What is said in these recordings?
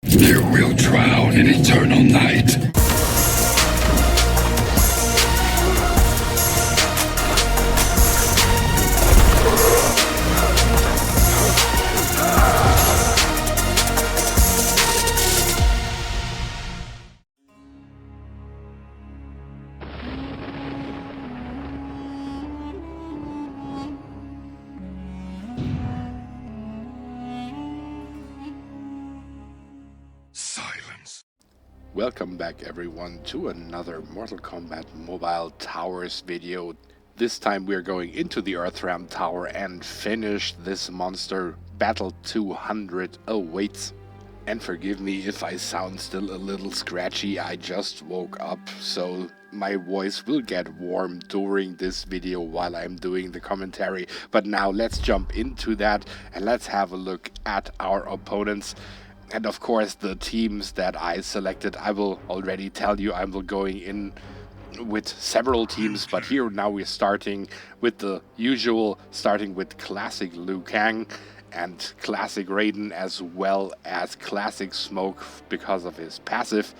You will drown in eternal night. Silence. Welcome back everyone to another Mortal Kombat Mobile Towers video. This time we're going into the Earthrealm Tower and finish this monster. Battle 200 awaits. And forgive me if I sound still a little scratchy, I just woke up, so my voice will get warm during this video while I'm doing the commentary. But now let's jump into that and let's have a look at our opponents. And of course the teams that I selected, I will already tell you I will going in with several teams, but here now we're starting with the usual, starting with Classic Liu Kang and Classic Raiden, as well as Classic Smoke because of his passive.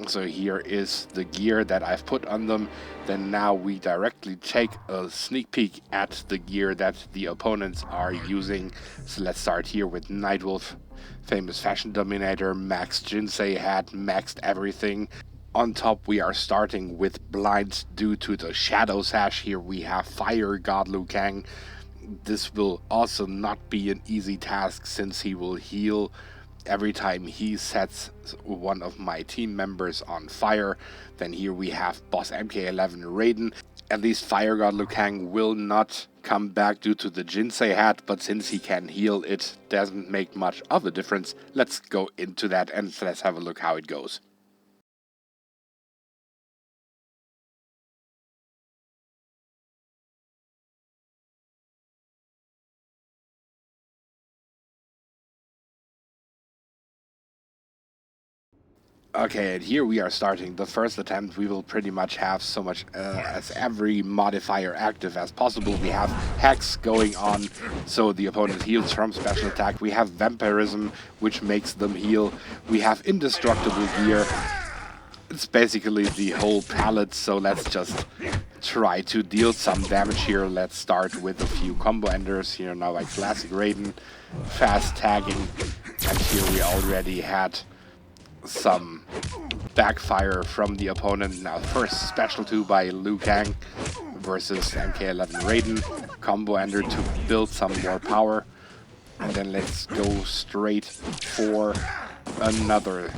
So here is the gear that I've put on them. Then now we directly take a sneak peek at the gear that the opponents are using. So let's start here with Nightwolf, famous fashion dominator, maxed Jinsei hat, maxed everything. On top we are starting with blind due to the shadow sash. Here we have Fire God Liu Kang. This will also not be an easy task since he will heal every time he sets one of my team members on fire. Then here we have Boss MK11 Raiden. At least Fire God Liu Kang will not come back due to the Jinsei hat, but since he can heal, it doesn't make much of a difference. Let's go into that and let's have a look how it goes. Okay, and here we are starting the first attempt. We will pretty much have so much as every modifier active as possible. We have Hex going on, so the opponent heals from special attack. We have Vampirism, which makes them heal. We have Indestructible gear. It's basically the whole palette, so let's just try to deal some damage here. Let's start with a few combo enders here now by Classic Raiden, fast tagging, and here we already had some backfire from the opponent. Now first special 2 by Liu Kang versus MK11 Raiden, combo ender to build some more power, and then let's go straight for another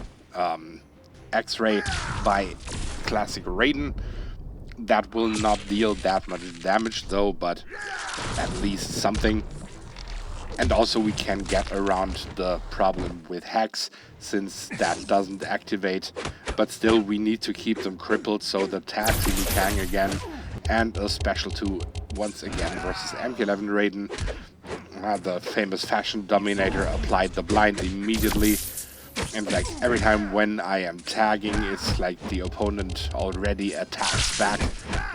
X-ray by Classic Raiden. That will not deal that much damage though, but at least something. And also we can get around the problem with Hex, since that doesn't activate. But still we need to keep them crippled, so the tag to Liu Kang again, and a special 2 once again versus MK11 Raiden. The famous fashion dominator applied the blind immediately. And like every time when I am tagging, it's like the opponent already attacks back.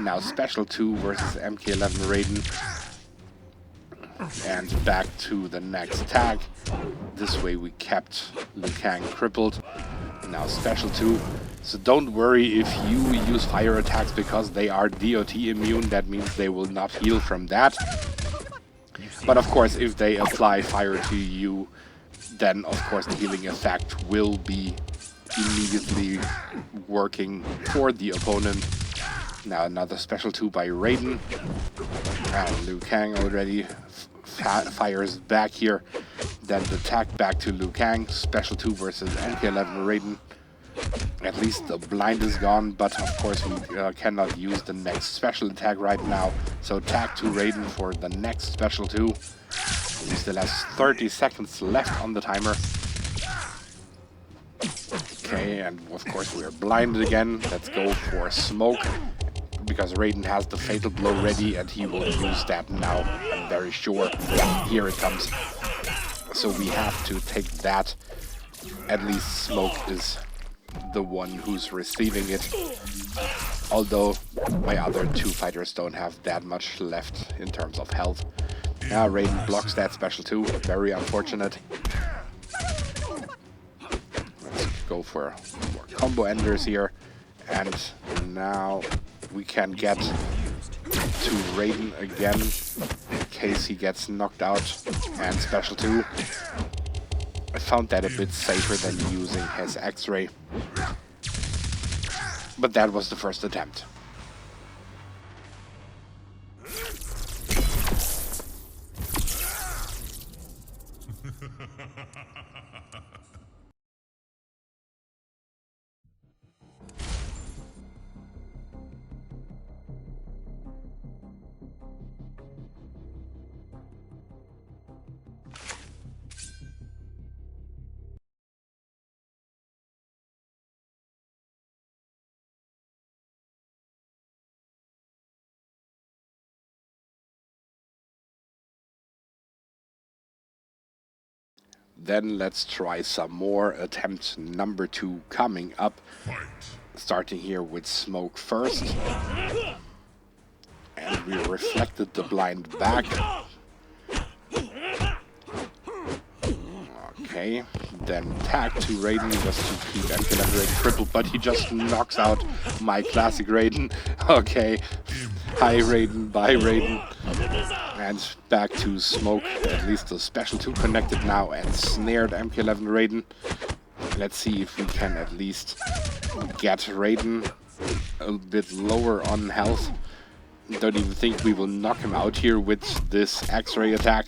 Now special 2 versus MK11 Raiden. And back to the next tag. This way we kept Liu Kang crippled. Now special 2. So don't worry if you use fire attacks because they are DOT immune. That means they will not heal from that. But of course if they apply fire to you, then of course the healing effect will be immediately working for the opponent. Now another special 2 by Raiden. And Liu Kang already fires back here. Then the tag back to Liu Kang. Special 2 versus MK11 Raiden. At least the blind is gone, but of course we cannot use the next special attack right now. So tag to Raiden for the next special 2. He still has 30 seconds left on the timer. Okay, and of course we are blinded again. Let's go for Smoke, because Raiden has the fatal blow ready and he will use that now, I'm very sure. Yeah, here it comes. So we have to take that. At least Smoke is the one who's receiving it. Although my other 2 fighters don't have that much left in terms of health. Now Raiden blocks that special 2, very unfortunate. go for more combo enders here. And now we can get to Raiden again in case he gets knocked out. And special 2. I found that a bit safer than using his X-ray. But that was the first attempt. Then let's try some more. Attempt number 2 coming up. Starting here with Smoke first. And we reflected the blind back. Okay, then tag to Raiden just to keep Raiden crippled, but he just knocks out my classic Raiden. Okay, hi Raiden, bye Raiden. And back to Smoke, at least the special 2 connected now and snared MK11 Raiden. Let's see if we can at least get Raiden a bit lower on health. Don't even think we will knock him out here with this X-ray attack.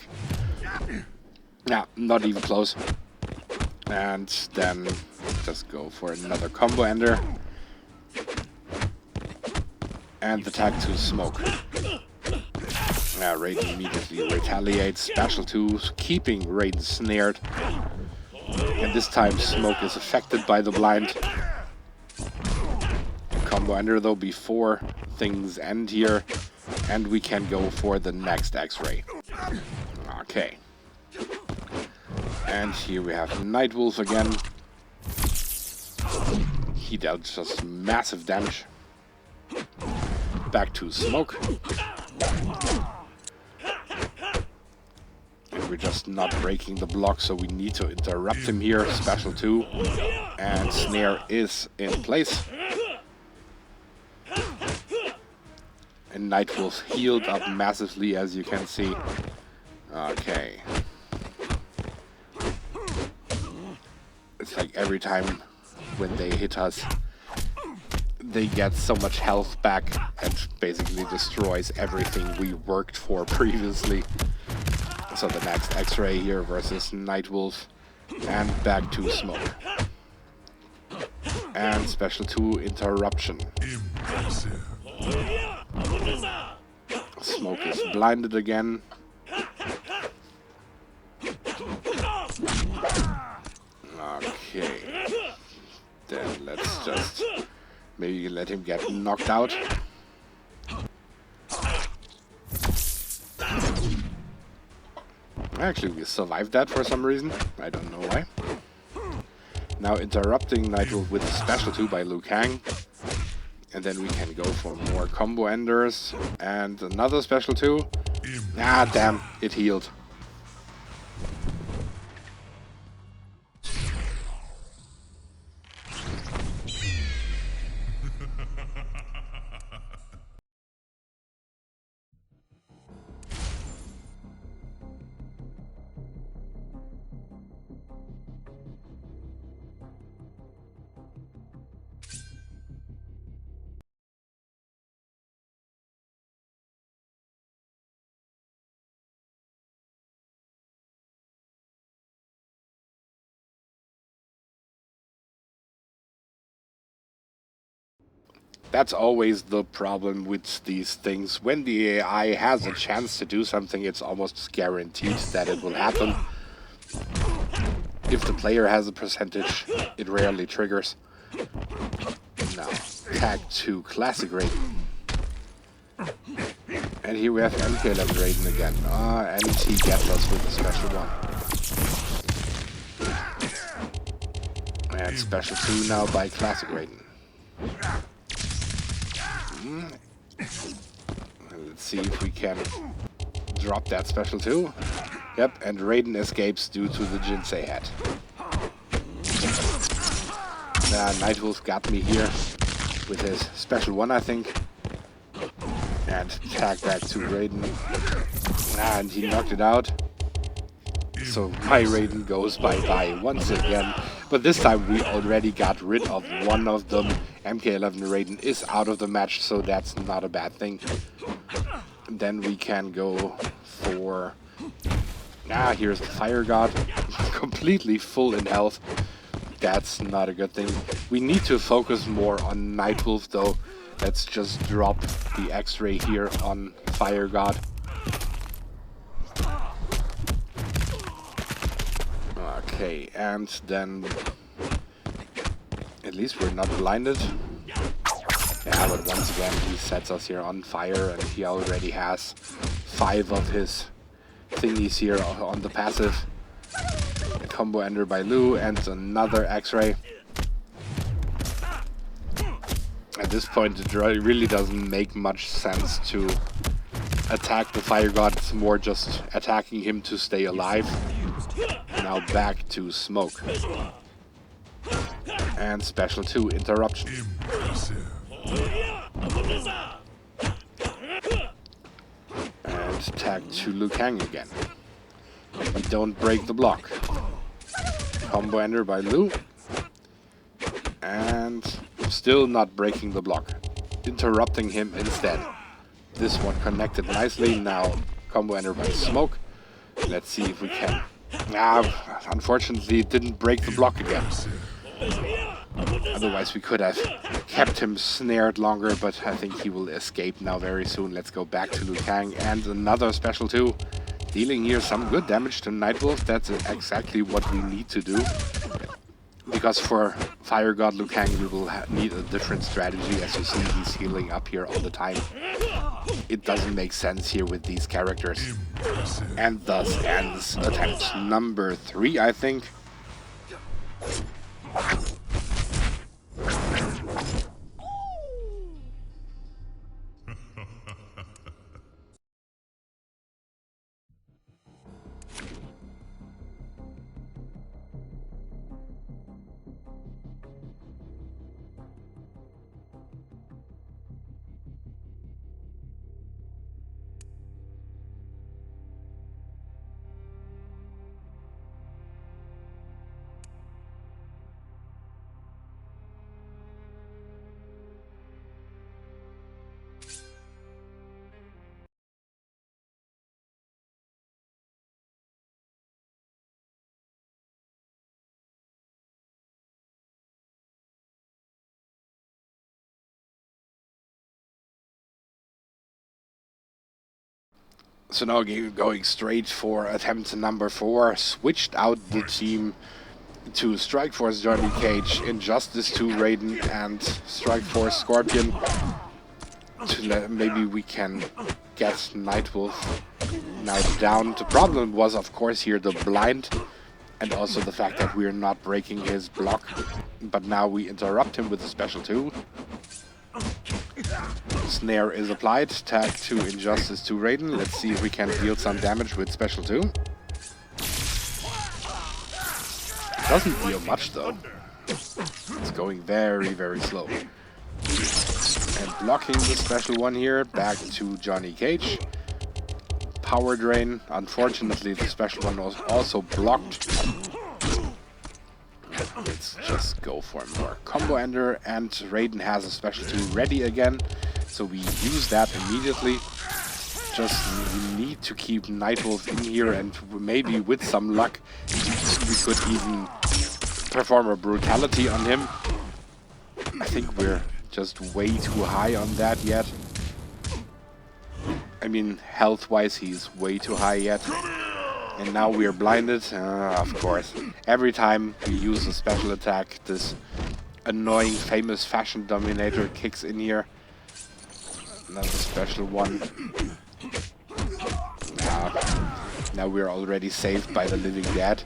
Nah, not even close. And then just go for another combo ender. And the tag to Smoke. Raiden immediately retaliates. Special 2, keeping Raiden snared. And this time Smoke is affected by the blind. Combo ender though before things end here. And we can go for the next X-ray. Okay. And here we have Nightwolf again. He dealt just massive damage. Back to Smoke. And we're just not breaking the block, so we need to interrupt him here. Special 2. And snare is in place. And Nightwolf healed up massively, as you can see. Okay. It's like every time when they hit us, they get so much health back and basically destroys everything we worked for previously. So the next X-ray here versus Nightwolf. And back to Smoke. And special 2 interruption. Smoke is blinded again. Okay. Then let's just maybe let him get knocked out. Actually, we survived that for some reason. I don't know why. Now interrupting Nightwolf with a special 2 by Liu Kang. And then we can go for more combo enders. And another special 2. Ah, damn, it healed. That's always the problem with these things. When the AI has a chance to do something, it's almost guaranteed that it will happen. If the player has a percentage, it rarely triggers. Now, tag to Classic Raiden. And here we have MK11 Raiden again. And he gets us with the special 1. And special 2 now by Classic Raiden. Let's see if we can drop that special 2. Yep, and Raiden escapes due to the Jinsei head. Nightwolf got me here with his special one, I think. And tag back to Raiden. And he knocked it out. So my Raiden goes bye-bye once again. But this time we already got rid of one of them. MK11 Raiden is out of the match, so that's not a bad thing. Then we can go for... here's the Fire God. Completely full in health. That's not a good thing. We need to focus more on Nightwolf though. Let's just drop the X-ray here on Fire God. Okay, and then at least we're not blinded. Yeah, but once again he sets us here on fire, and he already has 5 of his thingies here on the passive. A combo ender by Lou and another X-ray. At this point it really doesn't make much sense to attack the Fire God. It's more just attacking him to stay alive. Now back to Smoke. And Special 2, Interruption. And tag to Liu Kang again. But don't break the block. Combo ender by Liu. And still not breaking the block. Interrupting him instead. This one connected nicely. Now combo ender by Smoke. Let's see if we can... unfortunately it didn't break the block again. Otherwise we could have kept him snared longer, but I think he will escape now very soon. Let's go back to Liu Kang and another Special 2. Dealing here some good damage to Nightwolf. That's exactly what we need to do. Because for Fire God Liu Kang we will need a different strategy. As you see, he's healing up here all the time. It doesn't make sense here with these characters. And thus ends attempt number 3, I think. So now going straight for attempt number 4, switched out the team to Strike Force Johnny Cage, Injustice 2 Raiden, and Strike Force Scorpion. Maybe we can get Nightwolf now down. The problem was, of course, here the blind, and also the fact that we're not breaking his block. But now we interrupt him with a Special 2. Snare is applied. Tag to Injustice to Raiden. Let's see if we can deal some damage with Special 2. Doesn't deal much though. It's going very, very slow. And blocking the Special 1 here. Back to Johnny Cage. Power Drain. Unfortunately, the Special 1 was also blocked. Let's just go for more combo ender, and Raiden has a Special 2 ready again, so we use that immediately. Just we need to keep Nightwolf in here, and maybe with some luck we could even perform a brutality on him. I think we're just way too high on that yet. I mean, health-wise he's way too high yet. And now we are blinded, of course. Every time we use a special attack, this annoying famous Fashion Dominator kicks in here. Another Special 1. Now we're already saved by the living dead.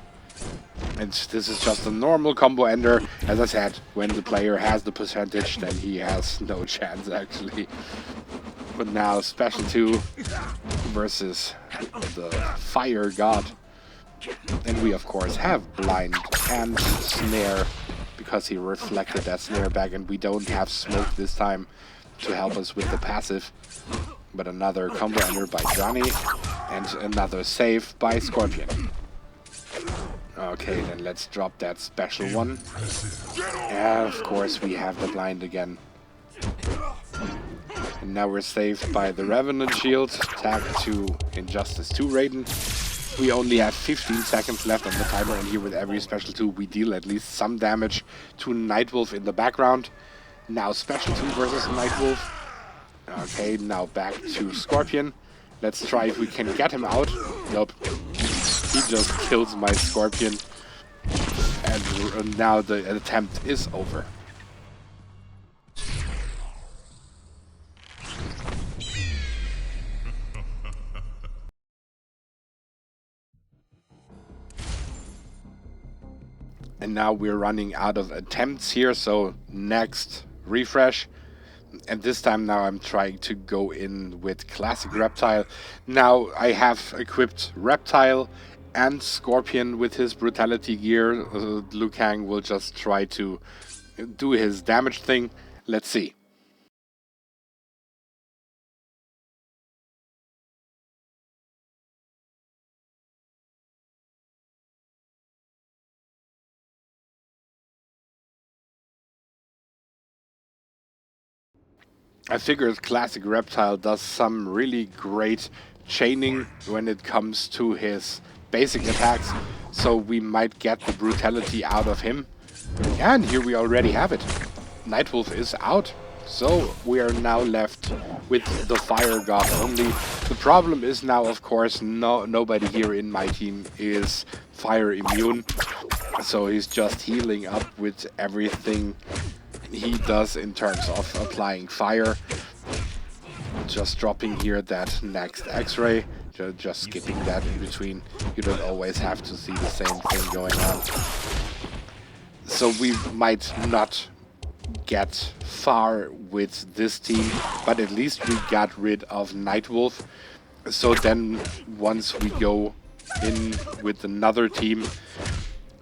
And this is just a normal combo ender. As I said, when the player has the percentage, then he has no chance actually. But now Special 2 versus the Fire God. And we of course have blind and snare, because because he reflected that snare back, and we don't have smoke this time to help us with the passive. But another combo ender by Johnny, and another save by Scorpion. Okay, then let's drop that special one. And of course we have the blind again. And now we're saved by the Revenant Shield, tagged to Injustice 2 Raiden. We only have 15 seconds left on the timer, and here with every special 2 we deal at least some damage to Nightwolf in the background. Now special 2 versus Nightwolf. Okay, now back to Scorpion. Let's try if we can get him out. Nope. He just kills my Scorpion. And now the attempt is over. And now we're running out of attempts here, so next refresh. And this time now I'm trying to go in with Classic Reptile. Now I have equipped Reptile and Scorpion with his Brutality gear. Liu Kang will just try to do his damage thing. Let's see. I figured Classic Reptile does some really great chaining when it comes to his basic attacks, so we might get the brutality out of him. And here we already have it. Nightwolf is out, so we are now left with the Fire God only. The problem is now, of course, nobody here in my team is fire immune, so he's just healing up with everything he does in terms of applying fire. Just dropping here that next X-ray, just skipping that in between. You don't always have to see the same thing going on. So we might not get far with this team, but at least we got rid of Nightwolf. So then once we go in with another team,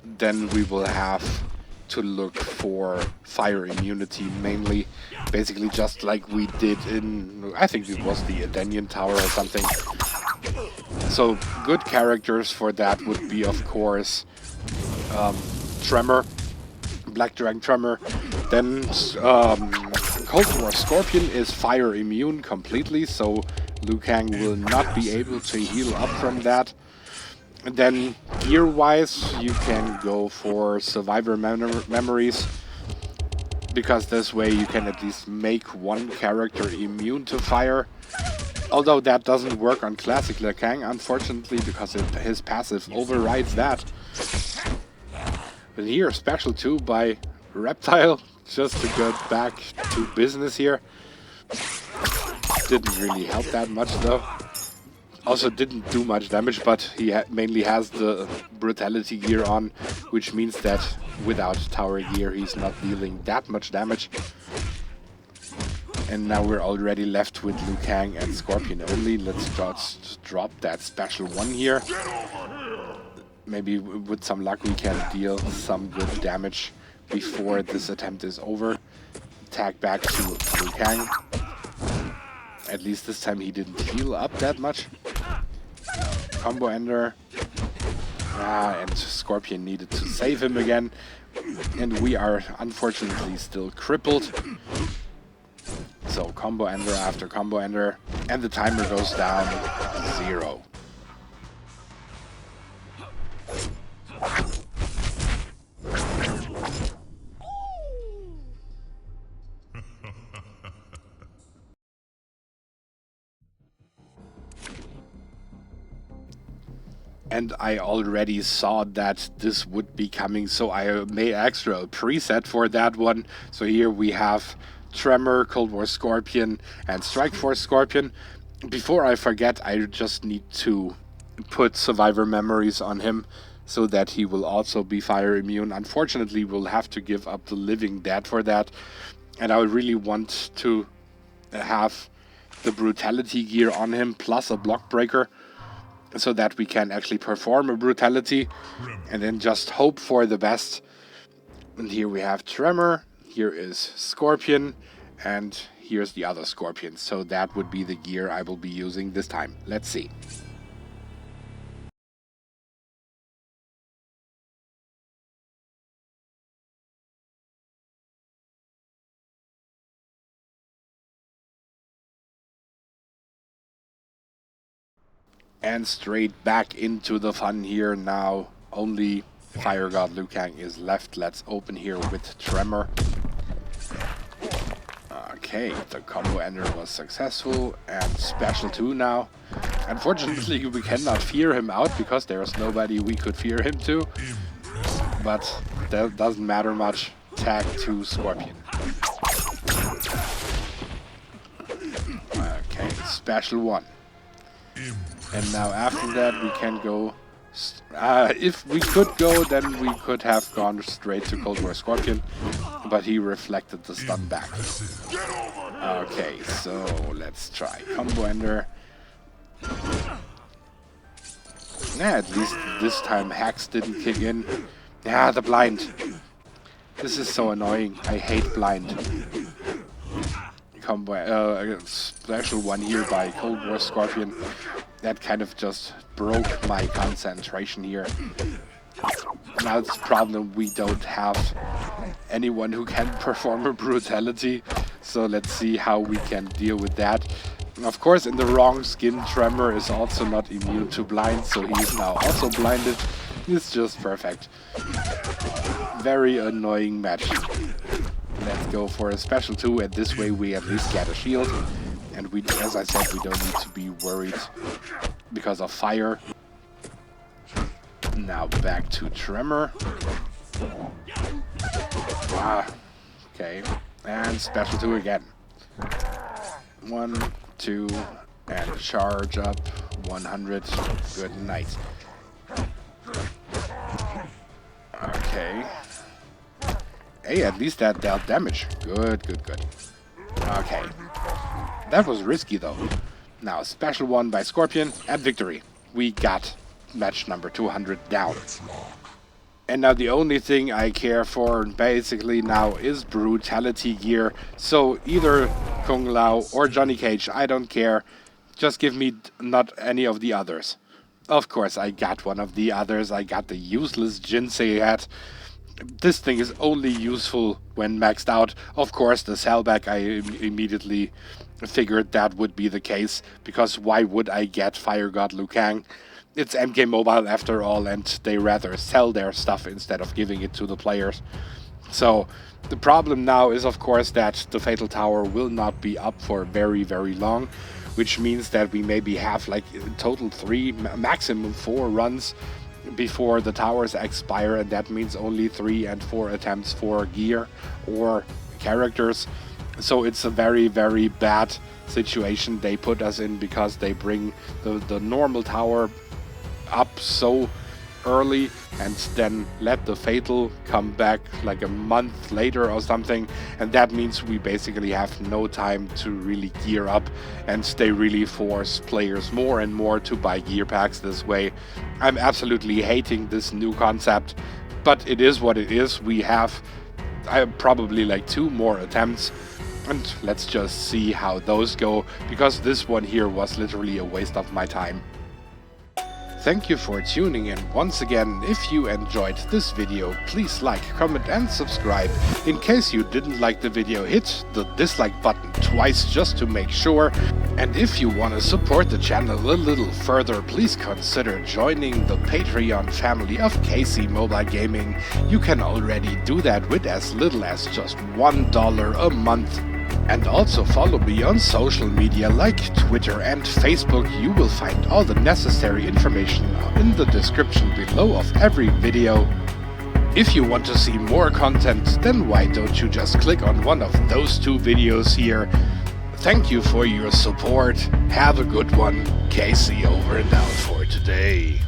then we will have to look for fire immunity mainly, basically just like we did in, I think it was the Earthrealm Tower or something. So good characters for that would be, of course, Tremor, Black Dragon Tremor. Then Cold War Scorpion is fire immune completely, so Liu Kang will not be able to heal up from that. And then gear-wise, you can go for Survivor Memories, because this way you can at least make one character immune to fire. Although that doesn't work on Classic Liu Kang, unfortunately, because his passive overrides that. But here, special 2 by Reptile, just to get back to business here. Didn't really help that much though. Also didn't do much damage, but he mainly has the Brutality gear on, which means that without Tower gear he's not dealing that much damage. And now we're already left with Liu Kang and Scorpion only. Let's just drop that special 1 here. Maybe with some luck we can deal some good damage before this attempt is over. Tag back to Liu Kang. At least this time he didn't heal up that much. Combo ender. And Scorpion needed to save him again. And we are unfortunately still crippled. So combo ender after combo ender. And the timer goes down 0. And I already saw that this would be coming, so I made extra preset for that one. So here we have Tremor, Cold War Scorpion, and Strike Force Scorpion. Before I forget, I just need to put Survivor Memories on him so that he will also be fire immune. Unfortunately, we'll have to give up the Living Dead for that. And I really want to have the Brutality gear on him plus a Block Breaker, so that we can actually perform a Brutality and then just hope for the best. And here we have Tremor, here is Scorpion, and here's the other Scorpion. So that would be the gear I will be using this time. Let's see. And straight back into the fun here now. Only Fire God Liu Kang is left. Let's open here with Tremor. Okay, the combo ender was successful, and special 2 now. Unfortunately, we cannot fear him out because there's nobody we could fear him to. But that doesn't matter much. Tag 2 Scorpion. Okay, special 1. And now after that we can go, if we could go, then we could have gone straight to Cold War Scorpion, but he reflected the stun back. Okay, so let's try combo ender. Yeah, at least this time hacks didn't kick in. Yeah, the blind. This is so annoying. I hate blind. Combo special 1 here by Cold War Scorpion. That kind of just broke my concentration here. Now it's a problem, we don't have anyone who can perform a brutality, so let's see how we can deal with that. Of course, in the wrong skin, Tremor is also not immune to blind, so he's now also blinded. It's just perfect. Very annoying match. Let's go for a special 2, and this way we at least get a shield. And we, as I said, we don't need to be worried because of fire. Now back to Tremor. Okay, and special 2 again. 1, 2, and charge up 100. Good night. Okay. Hey, at least that dealt damage. Good, good, good. Okay. That was risky though. Now, special 1 by Scorpion, and victory. We got match number 200 down. And now the only thing I care for basically now is brutality gear. So either Kung Lao or Johnny Cage, I don't care. Just give me not any of the others. Of course, I got one of the others. I got the useless Jinsei hat. This thing is only useful when maxed out. Of course, the sellback, I immediately figured that would be the case, because why would I get Fire God Liu Kang? It's MK Mobile after all, and they rather sell their stuff instead of giving it to the players. So the problem now is, of course, that the Fatal Tower will not be up for very, very long, which means that we maybe have like in total 3, maximum 4 runs before the towers expire, and that means only 3 and 4 attempts for gear or characters. So it's a very, very bad situation they put us in, because they bring the normal tower up so early and then let the Fatal come back like a month later or something, and that means we basically have no time to really gear up, and they really force players more and more to buy gear packs this way. I'm absolutely hating this new concept, but it is what it is. We have probably like 2 more attempts, and let's just see how those go, because this one here was literally a waste of my time. Thank you for tuning in once again. If you enjoyed this video, please like, comment and subscribe. In case you didn't like the video, hit the dislike button twice just to make sure. And if you want to support the channel a little further, please consider joining the Patreon family of KC Mobile Gaming. You can already do that with as little as just $1 a month. And also follow me on social media like Twitter and Facebook. You will find all the necessary information in the description below of every video. If you want to see more content, then why don't you just click on one of those 2 videos here. Thank you for your support. Have a good one. KC over and out for today.